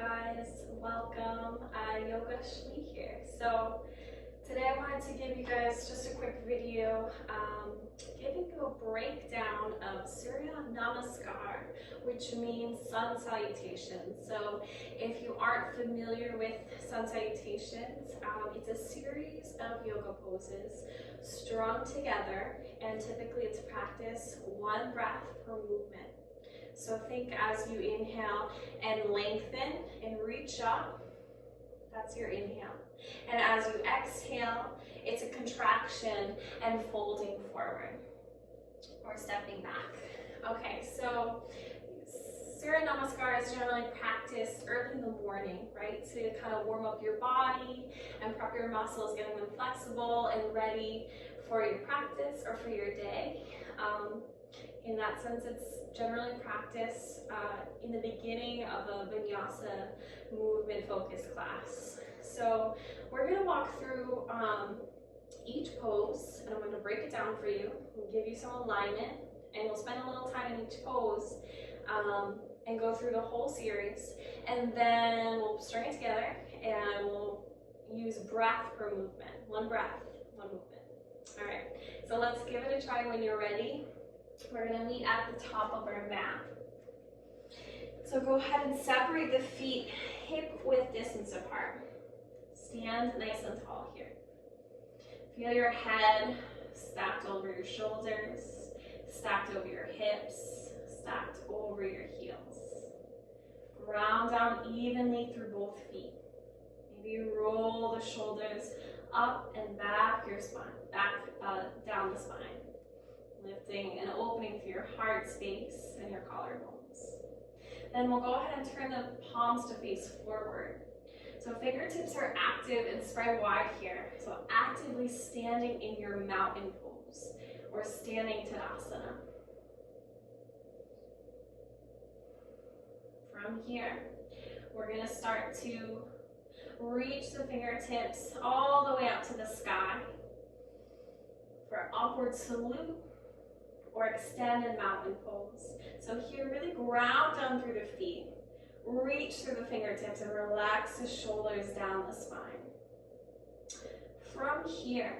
guys, welcome. Yoga Shri here. So today I wanted to give you guys just a quick video giving you a breakdown of Surya Namaskar, which means sun salutations. So if you aren't familiar with sun salutations, it's a series of yoga poses strung together, and typically it's practice one breath per movement. So think as you inhale and lengthen and reach up, that's your inhale. And as you exhale, it's a contraction and folding forward or stepping back. Okay, so Surya Namaskar is generally practiced early in the morning, right? To kind of warm up your body and prep your muscles, getting them flexible and ready for your practice or for your day. In that sense, it's generally practiced in the beginning of a vinyasa movement focused class. So we're going to walk through each pose, and I'm going to break it down for you and give you some alignment, and we'll spend a little time in each pose and go through the whole series, and then we'll string it together and we'll use breath per movement. One breath, one movement. All right, so let's give it a try. When you're ready, we're going to meet at the top of our mat. So go ahead and separate the feet hip width distance apart. Stand nice and tall here. Feel your head stacked over your shoulders, stacked over your hips, stacked over your heels. Ground down evenly through both feet. Maybe you roll the shoulders up and back your spine, down the spine. Lifting and opening through your heart space and your collarbones. Then we'll go ahead and turn the palms to face forward. So fingertips are active and spread wide here. So actively standing in your mountain pose or standing Tadasana. From here, we're going to start to reach the fingertips all the way up to the sky for upward salute or extended mountain pose. So here, really ground down through the feet. Reach through the fingertips and relax the shoulders down the spine. From here,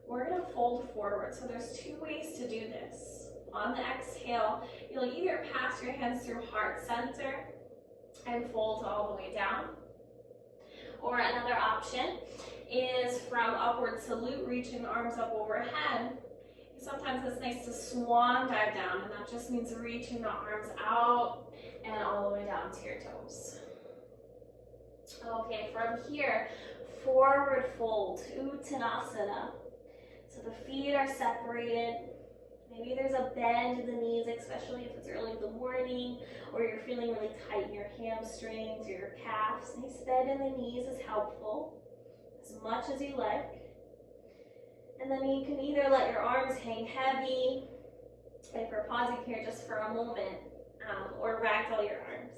we're going to fold forward. So there's two ways to do this. On the exhale, you'll either pass your hands through heart center and fold all the way down. Or another option is from upward salute, reaching the arms up overhead. Sometimes it's nice to swan dive down, and that just means reaching the arms out and all the way down to your toes. Okay, from here, forward fold, Uttanasana. So the feet are separated. Maybe there's a bend in the knees, especially if it's early in the morning, or you're feeling really tight in your hamstrings or your calves. Nice bend in the knees is helpful, as much as you like. And then you can either let your arms hang heavy, like we're pausing here just for a moment, or ragdoll your arms.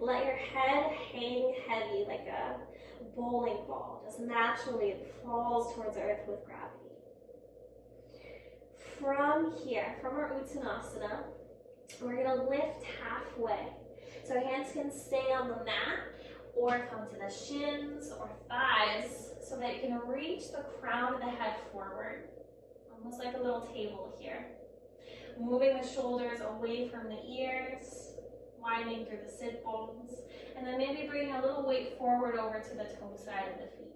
Let your head hang heavy like a bowling ball. Just naturally it falls towards the earth with gravity. From here, from our Uttanasana, we're going to lift halfway. So hands can stay on the mat or come to the shins or thighs so that you can reach the crown of the head forward, almost like a little table here. Moving the shoulders away from the ears, winding through the sit bones, and then maybe bringing a little weight forward over to the toe side of the feet.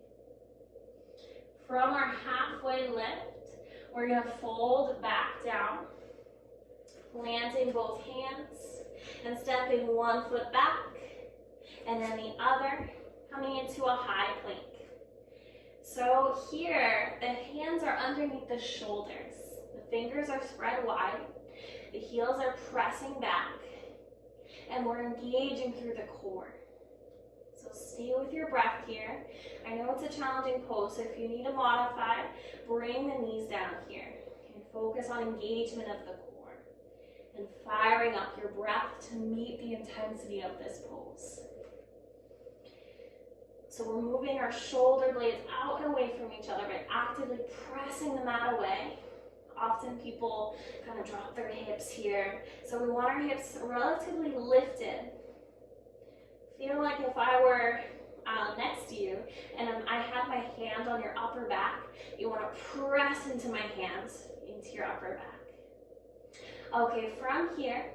From our halfway lift, we're going to fold back down, planting both hands and stepping one foot back, and then the other coming into a high plank. So here, the hands are underneath the shoulders. The fingers are spread wide. The heels are pressing back. And we're engaging through the core. So stay with your breath here. I know it's a challenging pose, so if you need to modify, bring the knees down here. And focus on engagement of the core. And firing up your breath to meet the intensity of this pose. So we're moving our shoulder blades out and away from each other by actively pressing the mat away. Often people kind of drop their hips here. So we want our hips relatively lifted. Feel of like if I were next to you and I had my hand on your upper back. You want to press into my hands, into your upper back. Okay, from here,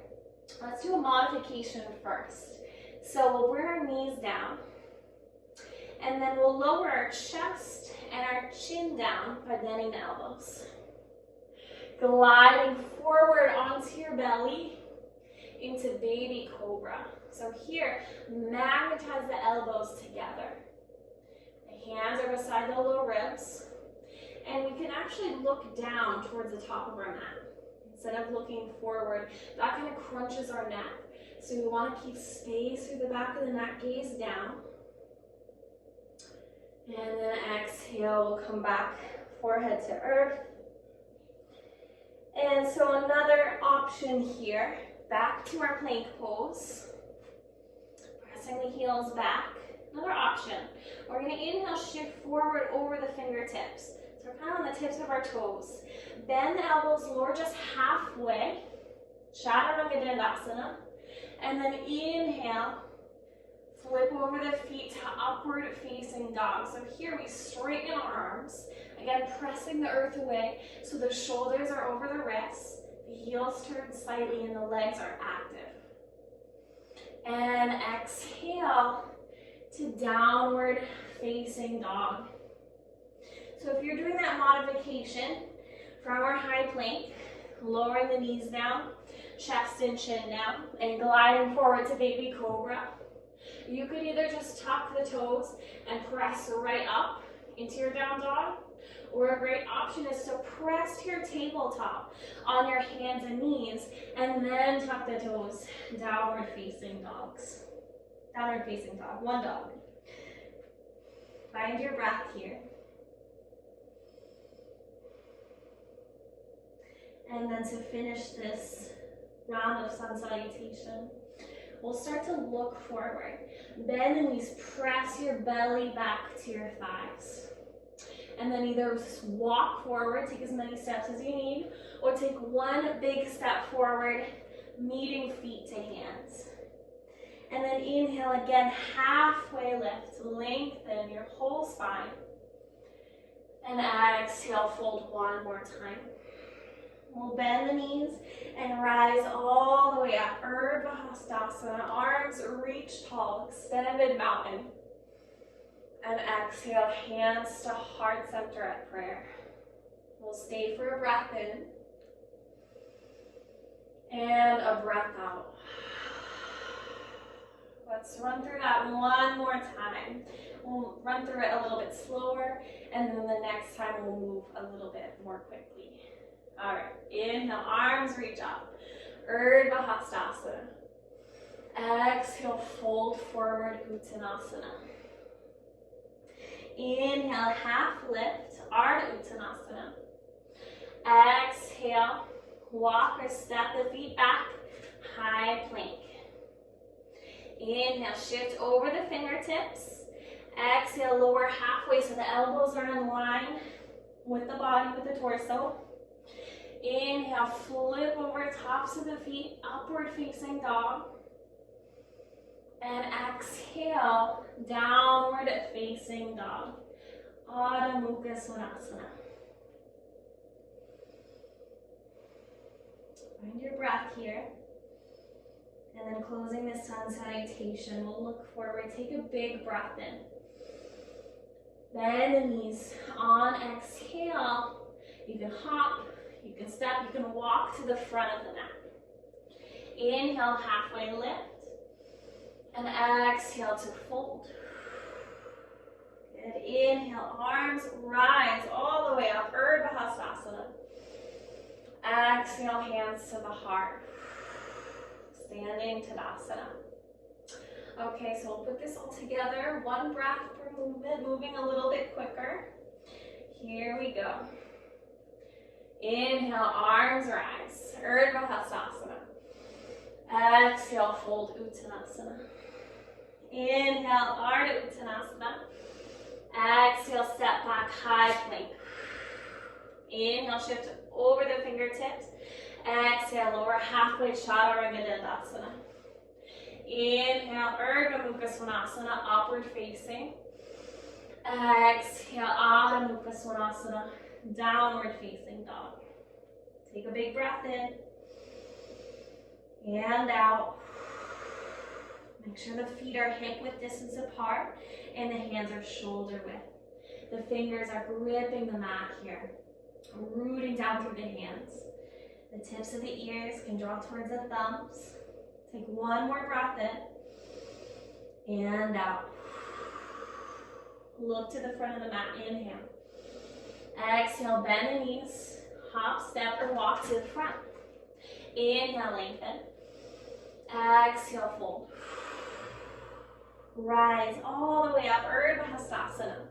let's do a modification first. So we'll bring our knees down, and then we'll lower our chest and our chin down by bending the elbows. Gliding forward onto your belly into baby cobra. So here, magnetize the elbows together. The hands are beside the lower ribs. And we can actually look down towards the top of our mat. Instead of looking forward, that kind of crunches our neck. So we want to keep space through the back of the neck, gaze down. And then exhale, we'll come back, forehead to earth. And so another option here, back to our plank pose. Pressing the heels back. Another option, we're going to inhale, shift forward over the fingertips. So we're kind of on the tips of our toes. Bend the elbows, lower just halfway. Chaturanga Dandasana. And then inhale, flip over the feet to upward facing dog. So here we straighten our arms. Again, pressing the earth away so the shoulders are over the wrists. The heels turn slightly and the legs are active. And exhale to downward facing dog. So if you're doing that modification from our high plank, lowering the knees down, chest and chin down, and gliding forward to baby cobra, you could either just tuck the toes and press right up into your down dog, or a great option is to press to your tabletop on your hands and knees, and then tuck the toes, downward facing dogs. Downward facing dog, one dog. Find your breath here. And then to finish this round of sun salutation, we'll start to look forward. Bend the knees, press your belly back to your thighs. And then either walk forward, take as many steps as you need, or take one big step forward, meeting feet to hands. And then inhale again, halfway lift, lengthen your whole spine. And exhale, fold one more time. We'll bend the knees and rise all the way up. Urdhva Hastasana, arms reach tall, extended mountain. And exhale, hands to heart center at prayer. We'll stay for a breath in. And a breath out. Let's run through that one more time. We'll run through it a little bit slower, and then the next time we'll move a little bit more quickly. All right, inhale, arms reach up. Urdhva Hastasana. Exhale, fold forward, Uttanasana. Inhale, half lift, Ardha Uttanasana. Exhale, walk or step the feet back, high plank. Inhale, shift over the fingertips. Exhale, lower halfway so the elbows are in line with the body, with the torso. Inhale, flip over tops of the feet, upward facing dog. And exhale, downward facing dog. Adho Mukha Svanasana. Find your breath here. And then closing this sun salutation, we'll look forward. Take a big breath in. Bend the knees. On exhale, you can hop, you can step, you can walk to the front of the mat. Inhale, halfway lift. And exhale to fold. Good. Inhale, arms rise all the way up. Urdhva Hastasana. Exhale, hands to the heart. Standing Tadasana. Okay, so we'll put this all together. One breath per movement, moving a little bit quicker. Here we go. Inhale, arms rise. Urdhva Hastasana. Exhale, fold Uttanasana. Inhale, Ardha Uttanasana. Exhale, step back, high plank. Inhale, shift over the fingertips. Exhale, lower halfway, Chaturanga Dandasana. Inhale, Urdhva Mukha Svanasana, upward facing. Exhale, Adho Mukha Svanasana, downward facing dog. Take a big breath in and out. Make sure the feet are hip width distance apart and the hands are shoulder width. The fingers are gripping the mat here, rooting down through the hands. The tips of the ears can draw towards the thumbs. Take one more breath in and out. Look to the front of the mat, inhale. Exhale, bend the knees, hop, step, or walk to the front. Inhale, lengthen. Exhale, fold. Rise all the way up, Urdhva Hastasana.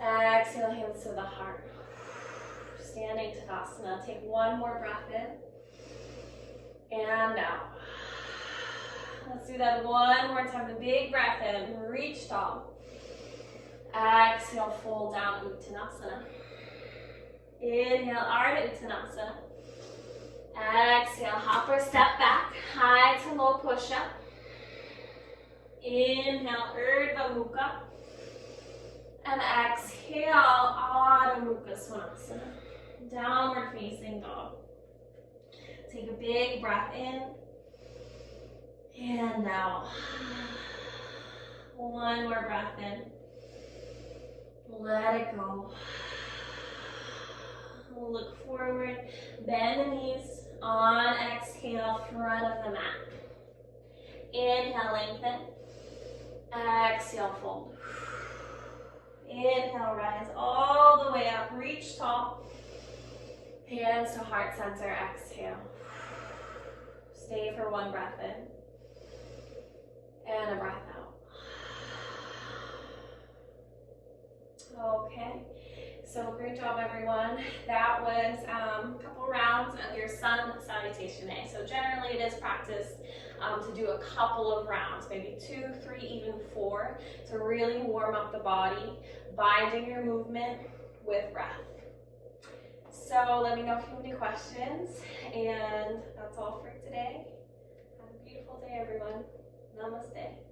Exhale, hands to the heart. Standing Tadasana. Take one more breath in and out. Let's do that one more time. The big breath in, reach tall. Exhale, fold down, Uttanasana. Inhale, Ardha Uttanasana. Exhale, hop or step back, high to low push-up. Inhale, Urdhva Mukha. And exhale, Adho Mukha Svanasana. Downward facing dog. Take a big breath in and out. One more breath in. Let it go. Look forward. Bend the knees. On exhale, front of the mat. Inhale, lengthen. Exhale, fold. Inhale, rise all the way up. Reach tall. Hands to heart center. Exhale. Stay for one breath in. And a breath out. Okay. So great job, everyone. That was a couple rounds of your Sun Salutation A. So generally it is practice to do a couple of rounds, maybe 2, 3, even 4, to really warm up the body, binding your movement with breath. So let me know if you have any questions, and that's all for today. Have a beautiful day, everyone. Namaste.